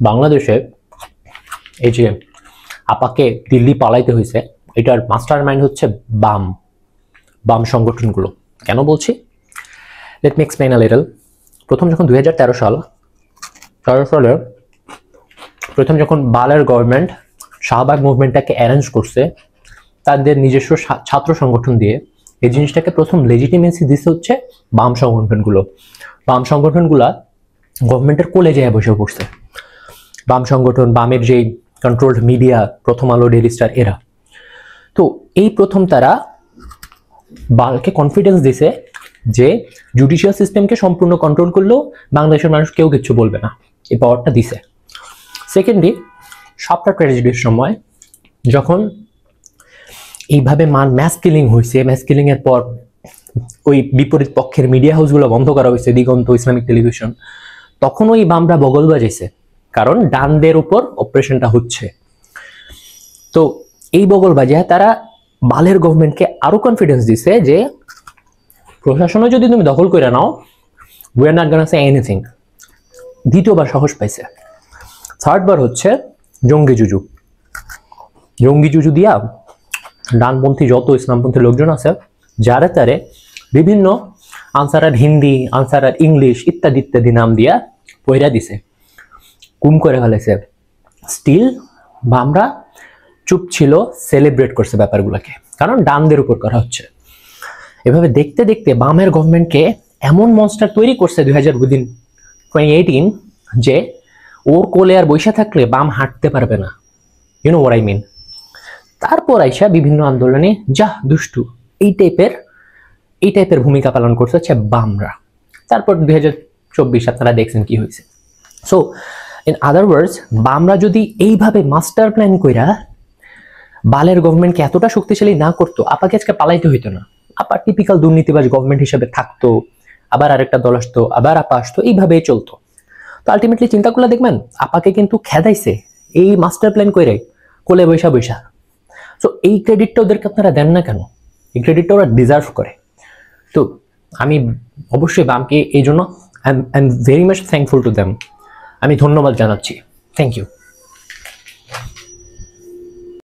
বাংলাদেশে এই যে আপাকে দিল্লি পালাইতে হয়েছে, এটার মাস্টার মাইন্ড হচ্ছে বাম বাম সংগঠনগুলো। কেন বলছি? Let me explain a little. প্রথম যখন 2013 সালে প্রথম যখন বালের গভর্নমেন্ট শাহবাগ মুভমেন্টটাকে অ্যারেঞ্জ করছে তাদের নিজস্ব ছাত্র সংগঠন দিয়ে, এই জিনিসটাকে প্রথম লেজিটিমেসি দিচ্ছে হচ্ছে বাম সংগঠনগুলো। বাম সংগঠনগুলা গভর্নমেন্টের কোলে যেয়ে বসে পড়ছে। বাম সংগঠন, বামের যেই কন্ট্রোলড মিডিয়া, প্রথম আলো, ডেইলি স্টার, এরা তো এই প্রথম তারা বালকে কনফিডেন্স দিছে যে জুডিশিয়াল সিস্টেমকে সম্পূর্ণ কন্ট্রোল করলেও বাংলাদেশের মানুষ কেউ কিছু বলবে না, এই পাওয়ারটা দিছে। সেকেন্ডলি, সবটা ট্র্যাজেডির সময় যখন এইভাবে ম্যাস কিলিং হয়েছে, ম্যাস কিলিং এর পর ওই বিপরীত পক্ষের মিডিয়া হাউসগুলো বন্ধ করা হয়েছে, দিগন্ত, ইসলামিক টেলিভিশন, তখন ওই বামরা বগল বাজাইছে, কারণ ডানদের উপর অপারেশনটা হচ্ছে। তো এই বগল বাজিয়ে তারা বালের গভর্নমেন্টকে আরো কনফিডেন্স দিছে যে প্রশাসনও যদি তুমি দখল করে নাও, we are not gonna say anything. দ্বিতীয়বার সাহস পাইছে। থার্ডবার হচ্ছে জঙ্গি জুজু। জঙ্গি জুজু দিয়া ডানপন্থী যত ইসলামপন্থী লোকজন আছে, যারা তারে বিভিন্ন আনসার আর হিন্দি, আনসার আর ইংলিশ ইত্যাদি ইত্যাদি নাম দিয়া পয়রা দিছে, গুম করে ফেলেছে। স্টিল বামরা চুপ ছিল, সেলিব্রেট করছে ব্যাপারগুলোকে, কারণ ডানদের উপর করা হচ্ছে। এভাবে দেখতে দেখতে বামের গভর্নমেন্টকে এমন মনস্টার তৈরি করছে 2018 যে ওর কোলে আর বৈশা থাকলে বাম হাঁটতে পারবে না। You know what I mean. তারপর আইসা বিভিন্ন আন্দোলনে যা দুষ্টু এই টাইপের ভূমিকা পালন করছে হচ্ছে বামরা। তারপর 2024 আপনারা দেখছেন কি হয়েছে। সো ইন আদার ওয়ার্ডস, বামরা যদি এইভাবে মাস্টার প্ল্যান কইরা বালের গভর্নমেন্টকে এতটা শক্তিশালী না করতো, আপাকে আজকে পালাইতে হইতো না। আপা টিপিক্যাল দুর্নীতিবাজ গভর্নমেন্ট হিসেবে থাকতো, আবার আরেকটা দল আসতো, আবার আপা আসতো, এইভাবেই চলতো। তো আলটিমেটলি চিন্তা করলে দেখবেন আপাকে কিন্তু খেদাইছে এই মাস্টার প্ল্যান কইরে, কোলে বৈশা বৈশা। সো এই ক্রেডিটটা ওদেরকে আপনারা দেন না কেন? এই ক্রেডিটটা ওরা ডিজার্ভ করে। তো আমি অবশ্যই বামকে এই জন্য I am very much thankful to them, আমি ধন্যবাদ জানাচ্ছি। Thank you.